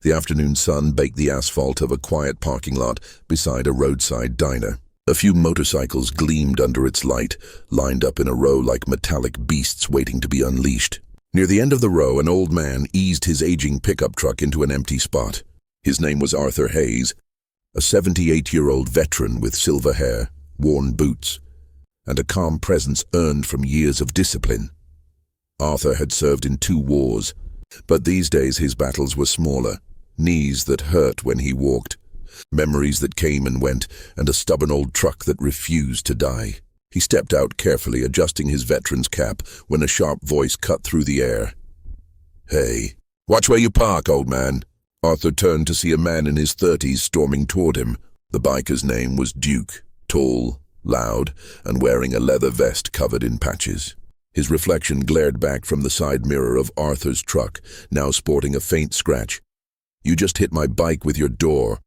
The afternoon sun baked the asphalt of a quiet parking lot beside a roadside diner. A few motorcycles gleamed under its light, lined up in a row like metallic beasts waiting to be unleashed. Near the end of the row, an old man eased his aging pickup truck into an empty spot. His name was Arthur Hayes, a 78-year-old veteran with silver hair, worn boots, and a calm presence earned from years of discipline. Arthur had served in 2 wars, but these days his battles were smaller, knees that hurt when he walked, memories that came and went, and a stubborn old truck that refused to die. He stepped out carefully, adjusting his veteran's cap, when a sharp voice cut through the air. "Hey, watch where you park, old man." Arthur turned to see a man in his 30s storming toward him. The biker's name was Duke, tall, loud, and wearing a leather vest covered in patches. His reflection glared back from the side mirror of Arthur's truck, now sporting a faint scratch. "You just hit my bike with your door,"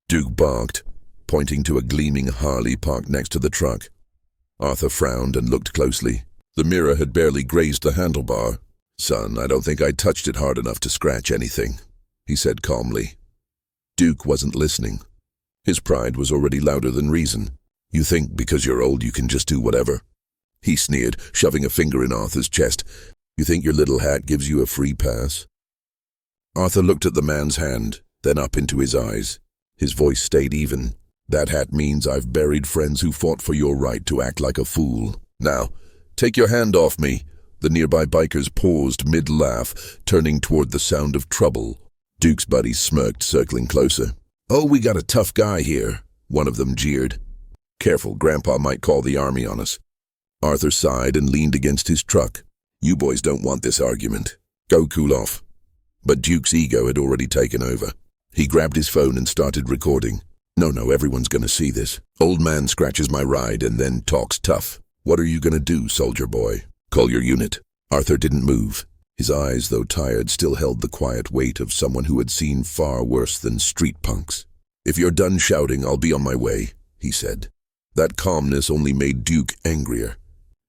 Duke barked, pointing to a gleaming Harley parked next to the truck. Arthur frowned and looked closely. The mirror had barely grazed the handlebar. "Son, I don't think I touched it hard enough to scratch anything," he said calmly. Duke wasn't listening. His pride was already louder than reason. "You think because you're old you can just do whatever?" he sneered, shoving a finger in Arthur's chest. "You think your little hat gives you a free pass?" Arthur looked at the man's hand, then up into his eyes. His voice stayed even. "That hat means I've buried friends who fought for your right to act like a fool. Now, take your hand off me." The nearby bikers paused mid-laugh, turning toward the sound of trouble. Duke's buddies smirked, circling closer. "Oh, we got a tough guy here," one of them jeered. "Careful, Grandpa might call the army on us." Arthur sighed and leaned against his truck. "You boys don't want this argument. Go cool off." But Duke's ego had already taken over. He grabbed his phone and started recording. No, everyone's gonna see this. Old man scratches my ride and then talks tough. What are you gonna do, soldier boy? Call your unit." Arthur didn't move. His eyes, though tired, still held the quiet weight of someone who had seen far worse than street punks. "If you're done shouting, I'll be on my way," he said. That calmness only made Duke angrier.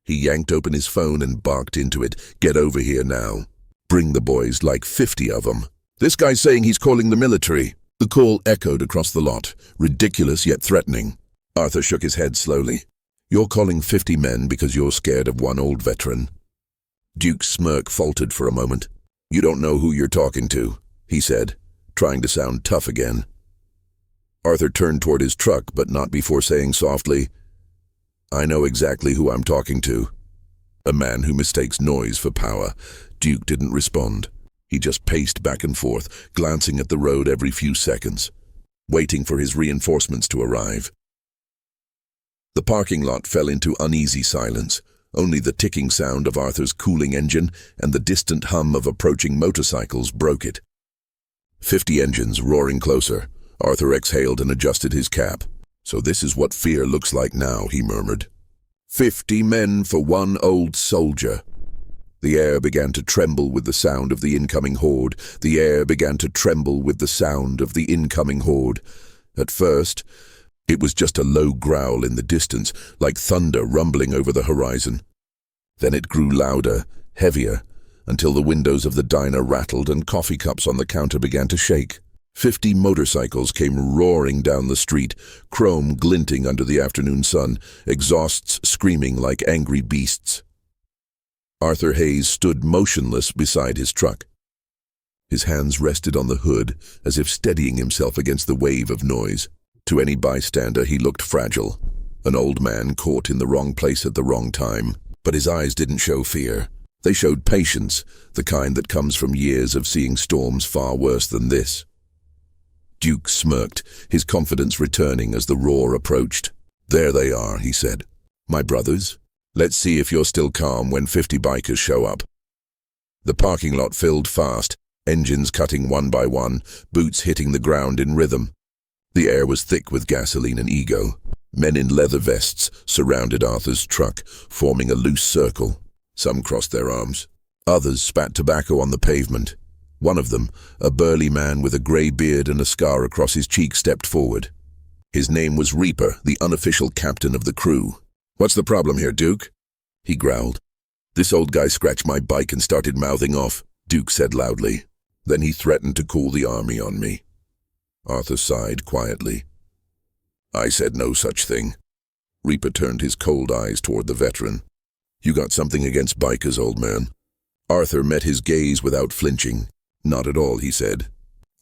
He yanked open his phone and barked into it. "Get over here now. Bring the boys, like 50 of them. This guy's saying he's calling the military." The call echoed across the lot, ridiculous yet threatening. Arthur shook his head slowly. "You're calling 50 men because you're scared of one old veteran." Duke's smirk faltered for a moment. "You don't know who you're talking to," he said, trying to sound tough again. Arthur turned toward his truck, but not before saying softly, "I know exactly who I'm talking to." A man who mistakes noise for power. Duke didn't respond. He just paced back and forth, glancing at the road every few seconds, waiting for his reinforcements to arrive. The parking lot fell into uneasy silence. Only the ticking sound of Arthur's cooling engine and the distant hum of approaching motorcycles broke it. 50 engines roaring closer. Arthur exhaled and adjusted his cap. "So this is what fear looks like now," he murmured. 50 men for one old soldier. The air began to tremble with the sound of the incoming horde. The air began to tremble with the sound of the incoming horde. At first, it was just a low growl in the distance, like thunder rumbling over the horizon. Then it grew louder, heavier, until the windows of the diner rattled and coffee cups on the counter began to shake. 50 motorcycles came roaring down the street, chrome glinting under the afternoon sun, exhausts screaming like angry beasts. Arthur Hayes stood motionless beside his truck. His hands rested on the hood, as if steadying himself against the wave of noise. To any bystander, he looked fragile, an old man caught in the wrong place at the wrong time. But his eyes didn't show fear. They showed patience, the kind that comes from years of seeing storms far worse than this. Duke smirked, his confidence returning as the roar approached. "There they are," he said. "My brothers. Let's see if you're still calm when 50 bikers show up." The parking lot filled fast, engines cutting one by one, boots hitting the ground in rhythm. The air was thick with gasoline and ego. Men in leather vests surrounded Arthur's truck, forming a loose circle. Some crossed their arms. Others spat tobacco on the pavement. One of them, a burly man with a grey beard and a scar across his cheek, stepped forward. His name was Reaper, the unofficial captain of the crew. "What's the problem here, Duke?" he growled. "This old guy scratched my bike and started mouthing off," Duke said loudly. Then he threatened to call the army on me. Arthur sighed quietly. I said no such thing. Reaper turned his cold eyes toward the veteran. You got something against bikers, old man? Arthur met his gaze without flinching. Not at all, he said.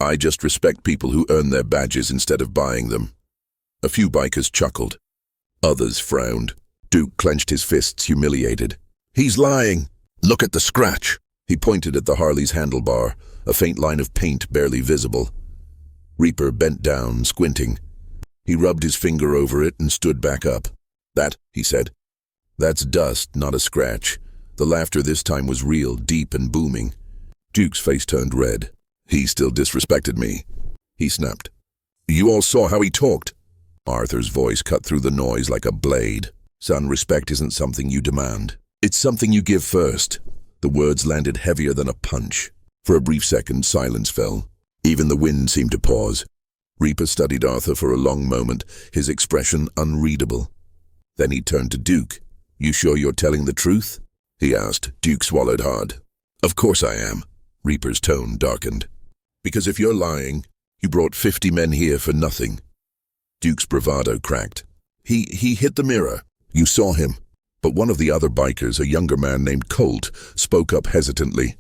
I just respect people who earn their badges instead of buying them. A few bikers chuckled. Others frowned. Duke clenched his fists, humiliated. He's lying. Look at the scratch. He pointed at the Harley's handlebar, a faint line of paint barely visible. Reaper bent down, squinting. He rubbed his finger over it and stood back up. That, he said. That's dust, not a scratch. The laughter this time was real, deep and booming. Duke's face turned red. He still disrespected me. He snapped. You all saw how he talked. Arthur's voice cut through the noise like a blade. Son, respect isn't something you demand. It's something you give first. The words landed heavier than a punch. For a brief second, silence fell. Even the wind seemed to pause. Reaper studied Arthur for a long moment, his expression unreadable. Then he turned to Duke. You sure you're telling the truth? He asked. Duke swallowed hard. Of course I am. Reaper's tone darkened. Because if you're lying, you brought 50 men here for nothing. Duke's bravado cracked. He hit the mirror. You saw him. But one of the other bikers, a younger man named Colt, spoke up hesitantly.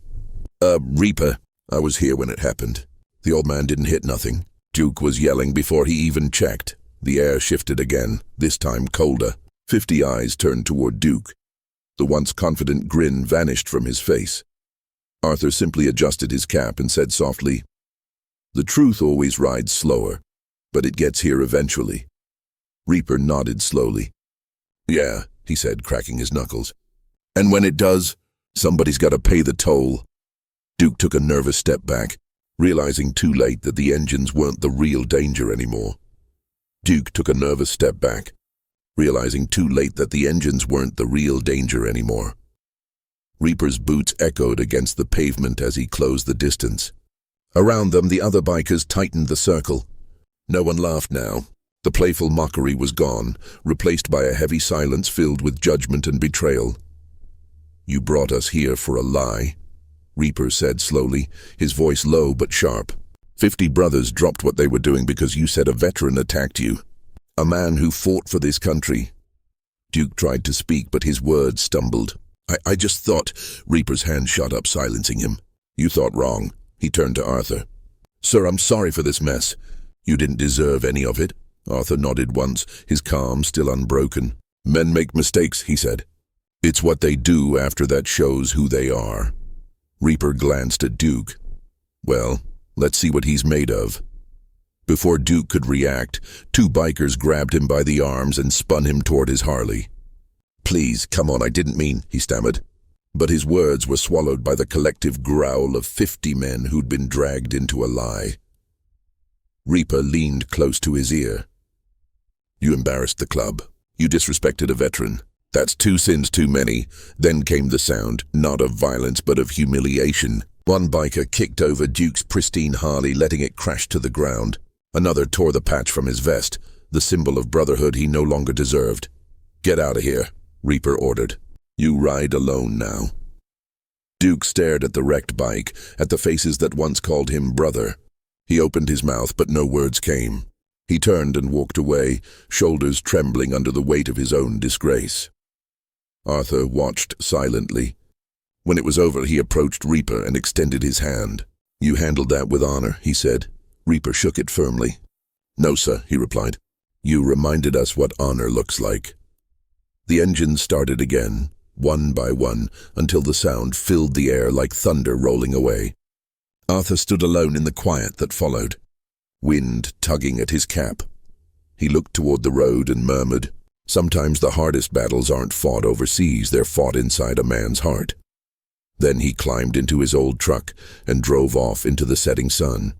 Reaper, I was here when it happened. The old man didn't hit nothing. Duke was yelling before he even checked. The air shifted again, this time colder. 50 eyes turned toward Duke. The once confident grin vanished from his face. Arthur simply adjusted his cap and said softly, The truth always rides slower, but it gets here eventually. Reaper nodded slowly. Yeah, he said, cracking his knuckles. And when it does, somebody's got to pay the toll. Duke took a nervous step back, realizing too late that the engines weren't the real danger anymore. Duke took a nervous step back, realizing too late that the engines weren't the real danger anymore. Reaper's boots echoed against the pavement as he closed the distance. Around them, the other bikers tightened the circle. No one laughed now. The playful mockery was gone, replaced by a heavy silence filled with judgment and betrayal. You brought us here for a lie, Reaper said slowly, his voice low but sharp. 50 brothers dropped what they were doing because you said a veteran attacked you. A man who fought for this country. Duke tried to speak, but his words stumbled. I just thought... Reaper's hand shot up, silencing him. You thought wrong. He turned to Arthur. Sir, I'm sorry for this mess. You didn't deserve any of it. Arthur nodded once, his calm still unbroken. Men make mistakes, he said. It's what they do after that shows who they are. Reaper glanced at Duke. Well, let's see what he's made of. Before Duke could react, 2 bikers grabbed him by the arms and spun him toward his Harley. Please, come on, I didn't mean, he stammered. But his words were swallowed by the collective growl of 50 men who'd been dragged into a lie. Reaper leaned close to his ear. You embarrassed the club. You disrespected a veteran. That's 2 sins too many. Then came the sound, not of violence but of humiliation. One biker kicked over Duke's pristine Harley, letting it crash to the ground. Another tore the patch from his vest, the symbol of brotherhood he no longer deserved. Get out of here, Reaper ordered. You ride alone now. Duke stared at the wrecked bike, at the faces that once called him brother. He opened his mouth, but no words came. He turned and walked away, shoulders trembling under the weight of his own disgrace. Arthur watched silently. When it was over, he approached Reaper and extended his hand. You handled that with honor, he said. Reaper shook it firmly. No, sir, he replied. You reminded us what honor looks like. The engines started again, one by one, until the sound filled the air like thunder rolling away. Arthur stood alone in the quiet that followed, wind tugging at his cap. He looked toward the road and murmured, Sometimes the hardest battles aren't fought overseas, they're fought inside a man's heart. Then he climbed into his old truck and drove off into the setting sun.